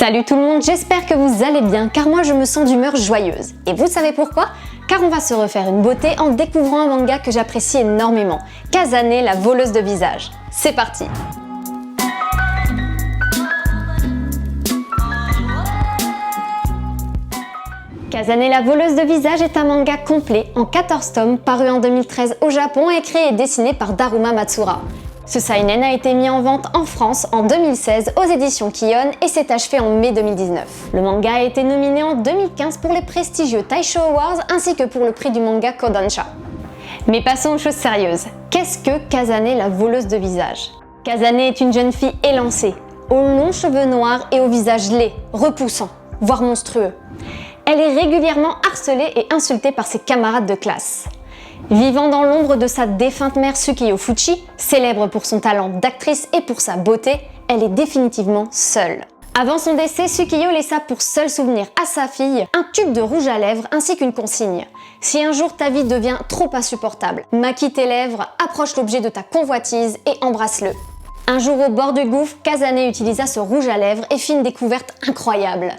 Salut tout le monde, j'espère que vous allez bien car moi je me sens d'humeur joyeuse. Et vous savez pourquoi? Car on va se refaire une beauté en découvrant un manga que j'apprécie énormément, Kazane, la voleuse de visage. C'est parti! Kazane, la voleuse de visage est un manga complet en 14 tomes paru en 2013 au Japon et créé et dessiné par Daruma Matsura. Ce seinen a été mis en vente en France en 2016 aux éditions Kion et s'est achevé en mai 2019. Le manga a été nominé en 2015 pour les prestigieux Taisho Awards ainsi que pour le prix du manga Kodansha. Mais passons aux choses sérieuses. Qu'est-ce que Kazane, la voleuse de visage? Kazane est une jeune fille élancée, aux longs cheveux noirs et au visage laid, repoussant, voire monstrueux. Elle est régulièrement harcelée et insultée par ses camarades de classe. Vivant dans l'ombre de sa défunte mère Tsukiyo Fuchi, célèbre pour son talent d'actrice et pour sa beauté, elle est définitivement seule. Avant son décès, Tsukiyo laissa pour seul souvenir à sa fille un tube de rouge à lèvres ainsi qu'une consigne. Si un jour ta vie devient trop insupportable, maquille tes lèvres, approche l'objet de ta convoitise et embrasse-le. Un jour au bord du gouffre, Kazane utilisa ce rouge à lèvres et fit une découverte incroyable.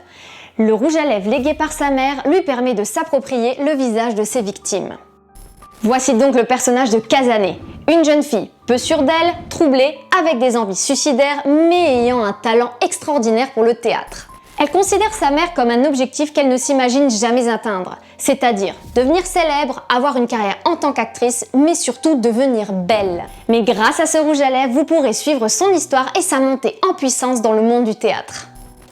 Le rouge à lèvres légué par sa mère lui permet de s'approprier le visage de ses victimes. Voici donc le personnage de Kazane, une jeune fille peu sûre d'elle, troublée, avec des envies suicidaires, mais ayant un talent extraordinaire pour le théâtre. Elle considère sa mère comme un objectif qu'elle ne s'imagine jamais atteindre, c'est-à-dire devenir célèbre, avoir une carrière en tant qu'actrice, mais surtout devenir belle. Mais grâce à ce rouge à lèvres, vous pourrez suivre son histoire et sa montée en puissance dans le monde du théâtre.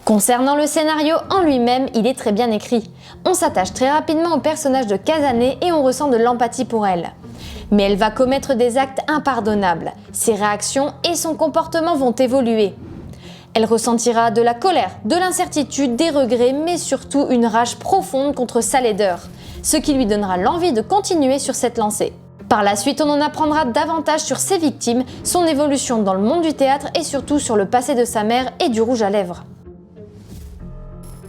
Concernant le scénario en lui-même, il est très bien écrit. On s'attache très rapidement au personnage de Kazane et on ressent de l'empathie pour elle. Mais elle va commettre des actes impardonnables. Ses réactions et son comportement vont évoluer. Elle ressentira de la colère, de l'incertitude, des regrets, mais surtout une rage profonde contre sa laideur, ce qui lui donnera l'envie de continuer sur cette lancée. Par la suite, on en apprendra davantage sur ses victimes, son évolution dans le monde du théâtre et surtout sur le passé de sa mère et du rouge à lèvres.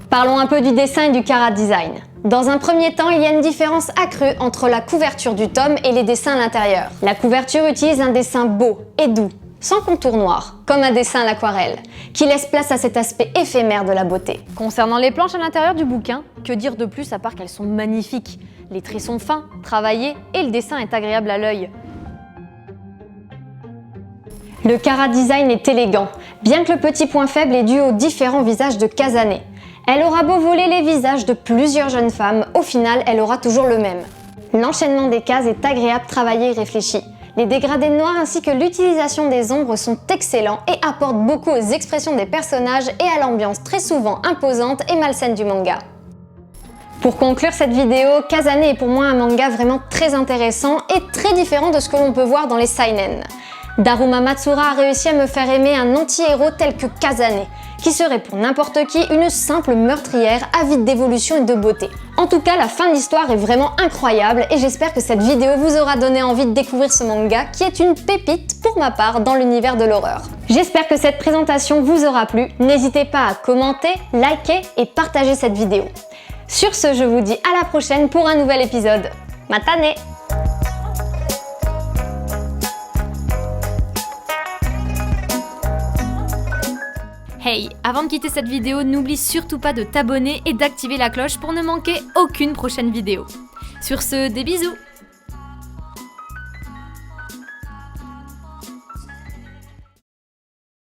Parlons un peu du dessin et du chara-design. Dans un premier temps, il y a une différence accrue entre la couverture du tome et les dessins à l'intérieur. La couverture utilise un dessin beau et doux, sans contour noir, comme un dessin à l'aquarelle, qui laisse place à cet aspect éphémère de la beauté. Concernant les planches à l'intérieur du bouquin, que dire de plus à part qu'elles sont magnifiques? Les traits sont fins, travaillés et le dessin est agréable à l'œil. Le chara-design est élégant, bien que le petit point faible est dû aux différents visages de Kazane. Elle aura beau voler les visages de plusieurs jeunes femmes, au final, elle aura toujours le même. L'enchaînement des cases est agréable, travaillé et réfléchi. Les dégradés noirs ainsi que l'utilisation des ombres sont excellents et apportent beaucoup aux expressions des personnages et à l'ambiance très souvent imposante et malsaine du manga. Pour conclure cette vidéo, Kazane est pour moi un manga vraiment très intéressant et très différent de ce que l'on peut voir dans les seinen. Daruma Matsura a réussi à me faire aimer un anti-héros tel que Kazane, qui serait pour n'importe qui une simple meurtrière avide d'évolution et de beauté. En tout cas, la fin de l'histoire est vraiment incroyable et j'espère que cette vidéo vous aura donné envie de découvrir ce manga qui est une pépite pour ma part dans l'univers de l'horreur. J'espère que cette présentation vous aura plu, n'hésitez pas à commenter, liker et partager cette vidéo. Sur ce, je vous dis à la prochaine pour un nouvel épisode. Matane! Hey, avant de quitter cette vidéo, n'oublie surtout pas de t'abonner et d'activer la cloche pour ne manquer aucune prochaine vidéo. Sur ce, des bisous!